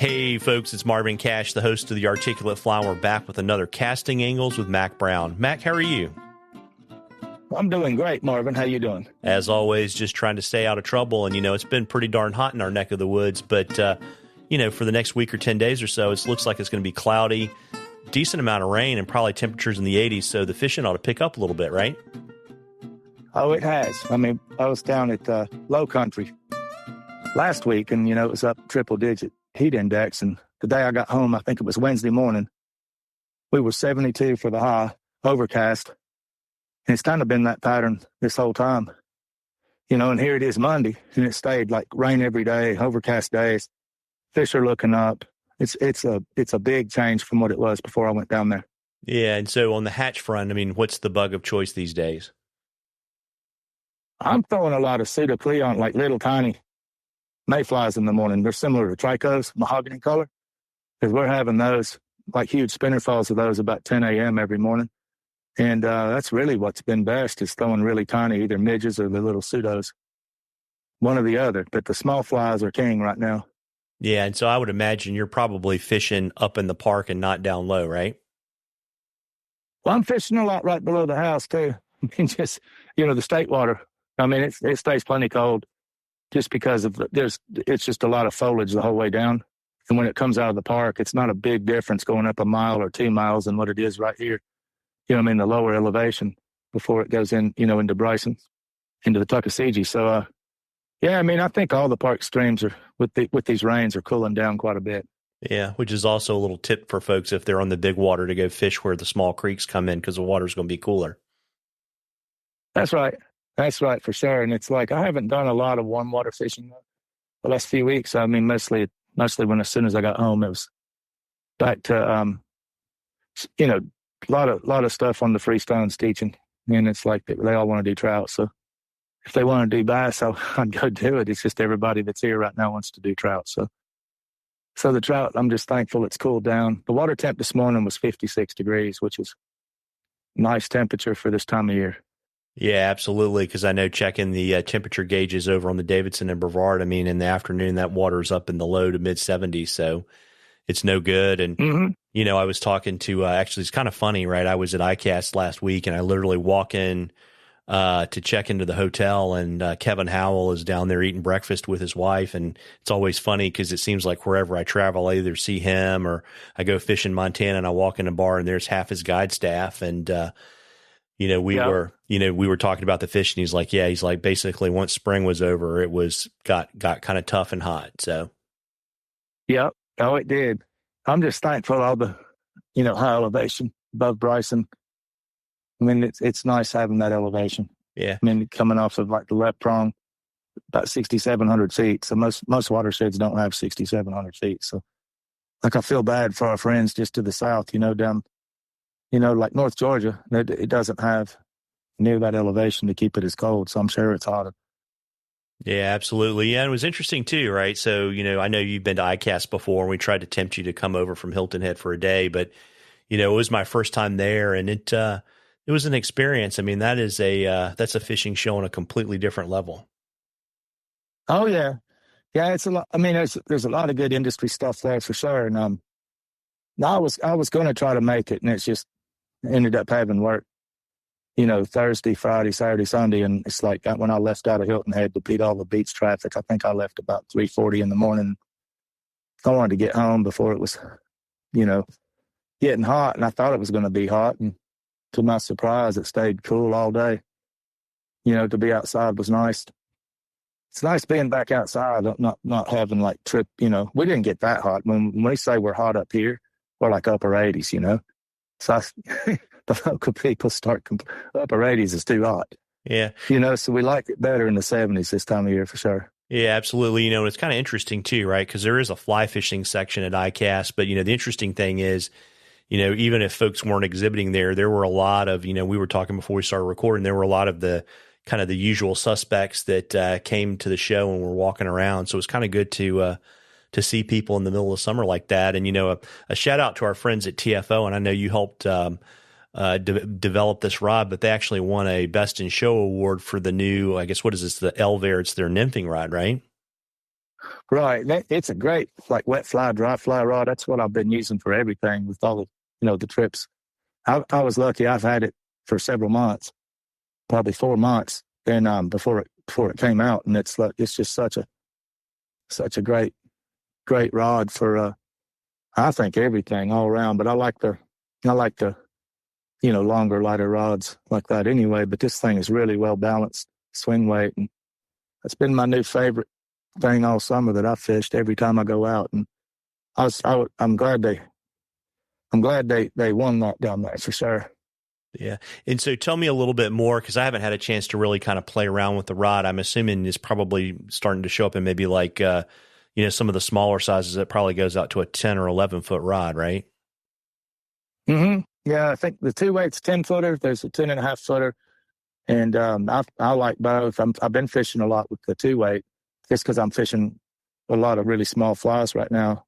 Hey folks, it's Marvin Cash, the host of the Articulate Fly. We're back with another Casting Angles with Mac Brown. Mac, how are you? I'm doing great, Marvin. How you doing? As always, just trying to stay out of trouble. And, it's been pretty darn hot in our neck of the woods. But, for the next week or 10 days or so, it looks like it's going to be cloudy, decent amount of rain, and probably temperatures in the 80s. So the fishing ought to pick up a little bit, right? Oh, it has. I mean, I was down at Low Country last week, and, it was up triple-digit heat index. And the day I got home, I think it was Wednesday morning, we were 72 for the high, overcast. And it's kind of been that pattern this whole time, and here it is Monday, and it stayed like rain every day, overcast days. Fish are looking up. It's a big change from what it was before I went down there. Yeah, and so on the hatch front, what's the bug of choice these days? I'm throwing a lot of suitability on like little tiny mayflies in the morning. They're similar to tricos, mahogany color, because we're having those, like huge spinner falls of those about 10 a.m. every morning. And that's really what's been best, is throwing really tiny, either midges or the little pseudos, one or the other. But the small flies are king right now. Yeah, and so I would imagine you're probably fishing up in the park and not down low, right? Well, I'm fishing a lot right below the house, too. Just, the state water. It stays plenty cold just because it's just a lot of foliage the whole way down. And when it comes out of the park, it's not a big difference going up a mile or 2 miles than what it is right here. The lower elevation before it goes in, into Bryson, into the Tuckasegee. So, I think all the park streams are with these rains are cooling down quite a bit. Yeah, which is also a little tip for folks if they're on the big water to go fish where the small creeks come in, because the water's going to be cooler. That's right. That's right, for sure. And it's like, I haven't done a lot of warm water fishing the last few weeks. Mostly when as soon as I got home, it was back to, a lot of stuff on the freestyles teaching. And it's like they all want to do trout. So if they want to do bass, I'd go do it. It's just everybody that's here right now wants to do trout. So the trout, I'm just thankful it's cooled down. The water temp this morning was 56 degrees, which is nice temperature for this time of year. Yeah, absolutely. Because I know checking the temperature gauges over on the Davidson and Brevard, in the afternoon, that water's up in the low to mid 70s. So it's no good. And, I was talking to, actually, it's kind of funny, right? I was at ICAST last week, and I literally walk in to check into the hotel, and Kevin Howell is down there eating breakfast with his wife. And it's always funny because it seems like wherever I travel, I either see him or I go fish in Montana and I walk in a bar and there's half his guide staff. And, we were talking about the fish, and he's like, basically once spring was over, it got kind of tough and hot. So. Yep. Oh, it did. I'm just thankful all the, high elevation above Bryson. It's nice having that elevation. Yeah. Coming off of like the left prong, about 6,700 feet. So most watersheds don't have 6,700 feet. So like, I feel bad for our friends just to the south, down, like North Georgia, it doesn't have near that elevation to keep it as cold. So I'm sure it's hotter. Yeah, absolutely. Yeah, and it was interesting too, right? So, I know you've been to ICAST before, and we tried to tempt you to come over from Hilton Head for a day, but, it was my first time there, and it was an experience. That's a fishing show on a completely different level. Oh yeah. Yeah, it's a lot. There's a lot of good industry stuff there for sure. And I was going to try to make it, and it's just ended up having work, Thursday, Friday, Saturday, Sunday. And it's like when I left out of Hilton Head to beat all the beach traffic, I think I left about 3:40 in the morning. I wanted to get home before it was, getting hot. And I thought it was going to be hot. And to my surprise, it stayed cool all day. To be outside was nice. It's nice being back outside, not having like trip, we didn't get that hot. When we say we're hot up here, we're like upper 80s, So the local people start upper 80s is too hot. Yeah. So we like it better in the 70s this time of year for sure. Yeah, absolutely. It's kind of interesting too, right? Because there is a fly fishing section at ICAST, but, the interesting thing is, even if folks weren't exhibiting there were a lot of, we were talking before we started recording, there were a lot of the kind of the usual suspects that came to the show and were walking around. So it was kind of good to see people in the middle of summer like that. And, a shout out to our friends at TFO. And I know you helped develop this rod, but they actually won a Best in Show award for the new, I guess, what is this, the Elevare? It's their nymphing rod, right? Right. It's a great, like, wet fly, dry fly rod. That's what I've been using for everything with all the, the trips. I was lucky. I've had it for several months, probably 4 months, and before it came out, and it's just such a great rod for I think everything all around. But I like the longer, lighter rods like that anyway. But this thing is really well balanced swing weight, and that's been my new favorite thing all summer that I fished every time I go out. And I'm glad they won that down there for sure. Yeah. And so tell me a little bit more, because I haven't had a chance to really kind of play around with the rod. I'm assuming it's probably starting to show up in maybe like, some of the smaller sizes. It probably goes out to a 10 or 11-foot rod, right? Mm-hmm. Yeah, I think the 2-weight's 10-footer. There's a 10.5-footer. And I like both. I've been fishing a lot with the 2-weight just because I'm fishing a lot of really small flies right now.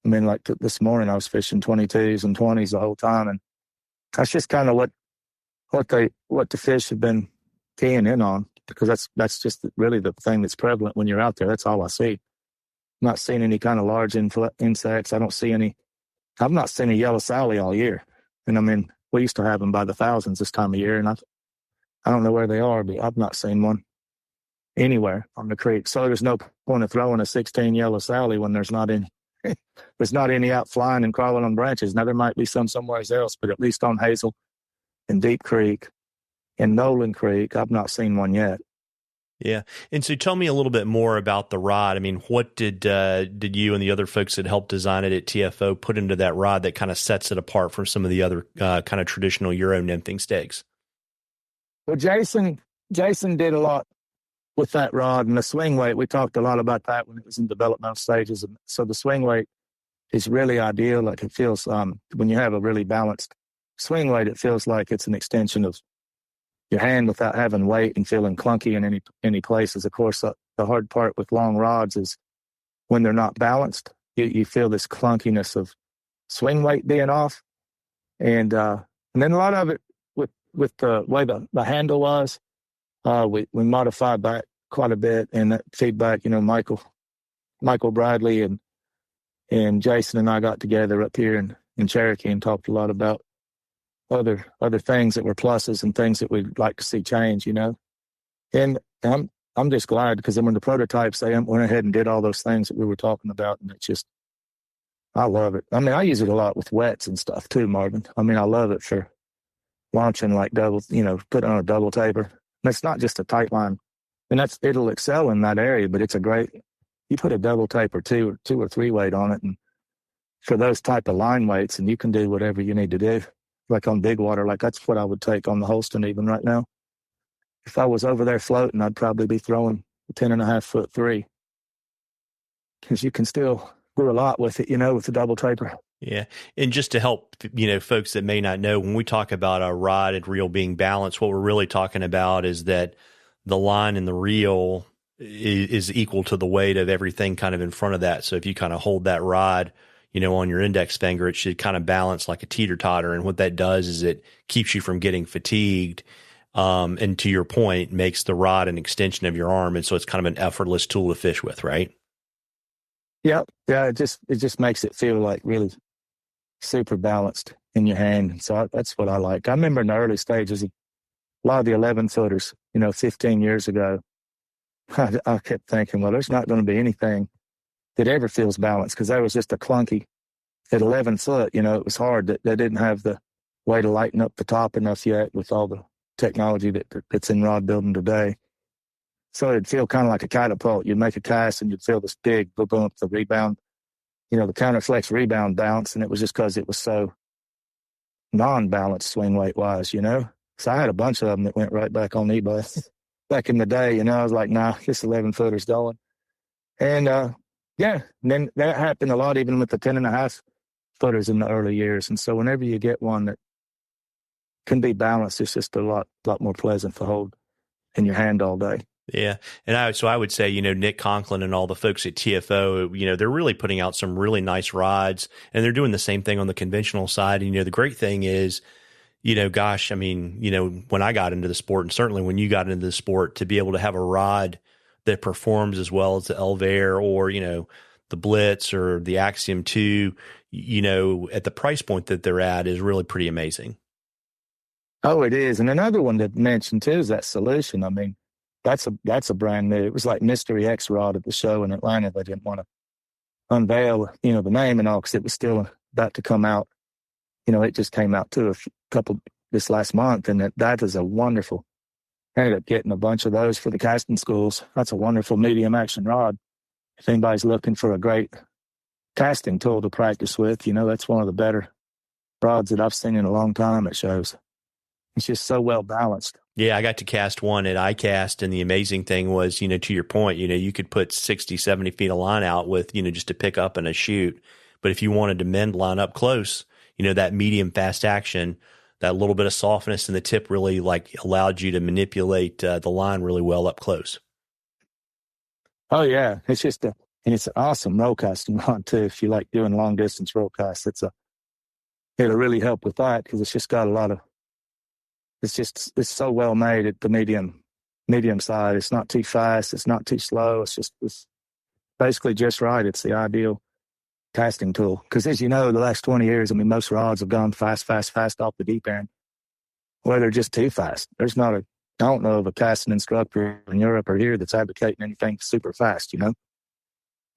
I mean, like this morning I was fishing 22s and 20s the whole time. And that's just kind of what the fish have been keying in on, because that's just really the thing that's prevalent when you're out there. That's all I see. I'm not seeing any kind of large insects. I've not seen a yellow Sally all year. And I mean, we used to have them by the thousands this time of year, and I don't know where they are, but I've not seen one anywhere on the creek. So there's no point of throwing a 16 yellow Sally when there's not any out flying and crawling on branches. Now there might be some somewhere else, but at least on Hazel and Deep Creek and Nolan Creek, I've not seen one yet. Yeah. And so tell me a little bit more about the rod. I mean, what did you and the other folks that helped design it at TFO put into that rod that kind of sets it apart from some of the other kind of traditional Euro nymphing stakes? Well, Jason did a lot with that rod, and the swing weight. We talked a lot about that when it was in developmental stages. And so the swing weight is really ideal. Like, it feels, when you have a really balanced swing weight, it feels like it's an extension of your hand without having weight and feeling clunky in any places. Of course, the hard part with long rods is when they're not balanced, you feel this clunkiness of swing weight being off. And then a lot of it with the way the handle was, we modified that quite a bit, and that feedback, Michael Bradley and Jason and I got together up here in Cherokee and talked a lot about other things that were pluses and things that we'd like to see change, And I'm just glad, because then when the prototypes, they went ahead and did all those things that we were talking about, and it's just, I love it. I mean, I use it a lot with wets and stuff too, Marvin. I mean, I love it for launching like double, put on a double taper. And it's not just a tight line, and it'll excel in that area, but it's you put a double taper, two or 3-weight on it, and for those type of line weights, and you can do whatever you need to do. Like on big water, like that's what I would take on the Holston even right now. If I was over there floating, I'd probably be throwing a 10.5-foot 3, because you can still do a lot with it, with the double taper. Yeah. And just to help, folks that may not know, when we talk about a rod and reel being balanced, what we're really talking about is that the line and the reel is equal to the weight of everything kind of in front of that. So if you kind of hold that rod, on your index finger, it should kind of balance like a teeter-totter. And what that does is it keeps you from getting fatigued. And to your point, makes the rod an extension of your arm. And so it's kind of an effortless tool to fish with, right? Yep. Yeah. It just makes it feel like really super balanced in your hand. And so that's what I like. I remember in the early stages, a lot of the 11-footers, 15 years ago, I kept thinking, well, there's not going to be anything that ever feels balanced, because there was just a clunky at 11 foot. It was hard. They didn't have the way to lighten up the top enough yet with all the technology that's in rod building today. So it'd feel kind of like a catapult. You'd make a cast and you'd feel this big boom up the rebound, the counterflex rebound bounce. And it was just because it was so non-balanced swing weight wise, So I had a bunch of them that went right back on eBay back in the day. I was like, nah, this 11-footer's going. And, yeah, and then that happened a lot even with the 10.5-footers in the early years. And so whenever you get one that can be balanced, it's just a lot more pleasant to hold in your hand all day. Yeah. And I would say, Nick Conklin and all the folks at TFO, they're really putting out some really nice rods, and they're doing the same thing on the conventional side. And, the great thing is, gosh, I mean, when I got into the sport, and certainly when you got into the sport, to be able to have a rod that performs as well as the Elevare or, the Blitz or the Axiom 2, at the price point that they're at is really pretty amazing. Oh, it is. And another one that mentioned too is that Solution. I mean, that's a brand new. It was like Mystery X Rod at the show in Atlanta. They didn't want to unveil, the name and all because it was still about to come out. It just came out too this last month, and that is a wonderful. I ended up getting a bunch of those for the casting schools. That's a wonderful medium action rod. If anybody's looking for a great casting tool to practice with, that's one of the better rods that I've seen in a long time at shows. It's just so well balanced. Yeah, I got to cast one at iCast, and the amazing thing was, to your point, you could put 60, 70 feet of line out with, just a pick up and a shoot. But if you wanted to mend line up close, that medium fast action, that little bit of softness in the tip really allowed you to manipulate the line really well up close. Oh yeah, it's just and it's an awesome roll casting rod too. If you like doing long distance roll casts, it'll really help with that because it's just got a lot of. It's so well made at the medium side. It's not too fast. It's not too slow. It's basically just right. It's the ideal casting tool. Because as you know, the last 20 years, most rods have gone fast off the deep end. Well, they're just too fast. I don't know of a casting instructor in Europe or here that's advocating anything super fast, And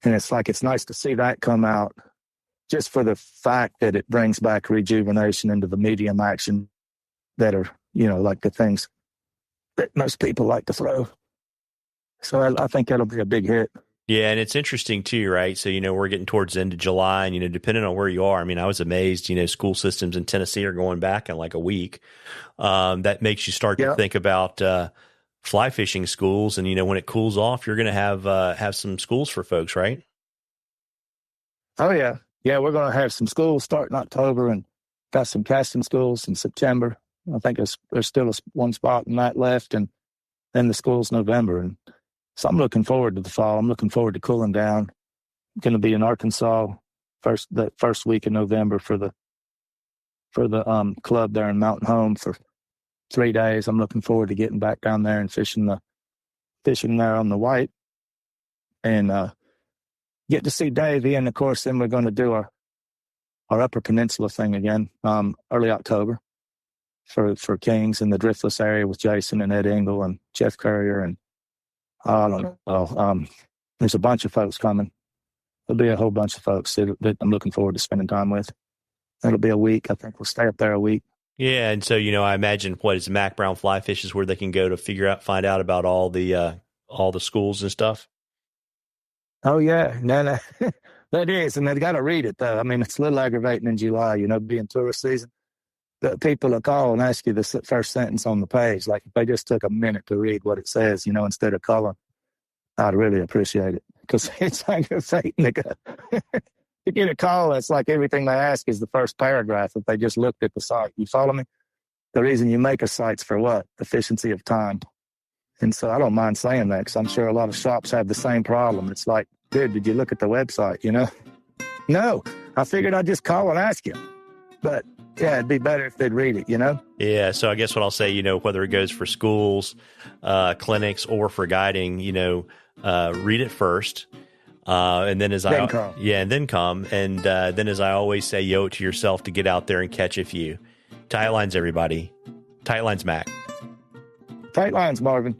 it's nice to see that come out just for the fact that it brings back rejuvenation into the medium action that are, like the things that most people like to throw. So I think that'll be a big hit. Yeah, and it's interesting too, right? So, we're getting towards the end of July and, depending on where you are, I was amazed, school systems in Tennessee are going back in like a week. That makes you start to think about fly fishing schools. And, when it cools off, you're going to have some schools for folks, right? Oh, yeah. Yeah, we're going to have some schools start in October and got some casting schools in September. I think there's still one spot in that left, and then the school's November. And so I'm looking forward to the fall. I'm looking forward to cooling down. I'm going to be in Arkansas the first week in November for the club there in Mountain Home for 3 days. I'm looking forward to getting back down there and fishing there on the white, and get to see Davey. And of course, then we're going to do our Upper Peninsula thing again, early October for Kings in the driftless area with Jason and Ed Engel and Jeff Currier. And I don't know. There's a bunch of folks coming. There'll be a whole bunch of folks that I'm looking forward to spending time with. It'll be a week. I think we'll stay up there a week. Yeah. And so, I imagine what is Mac Brown Fly Fish is where they can go to find out about all the schools and stuff. Oh yeah. No. That is. And they've got to read it though. It's a little aggravating in July, being tourist season. The people will call and ask you the first sentence on the page. Like if they just took a minute to read what it says, instead of calling, I'd really appreciate it because it's aggravating. To get a call, it's like everything they ask is the first paragraph if they just looked at the site. You follow me? The reason you make a site's for what? Efficiency of time. And so I don't mind saying that because I'm sure a lot of shops have the same problem. It's like, dude, did you look at the website, No, I figured I'd just call and ask you. But yeah, it'd be better if they'd read it, Yeah, so I guess what I'll say, whether it goes for schools, clinics, or for guiding, read it first. And then and then come. And then as I always say, you owe it to yourself to get out there and catch a few. Tight lines, everybody. Tight lines, Mac. Tight lines, Marvin.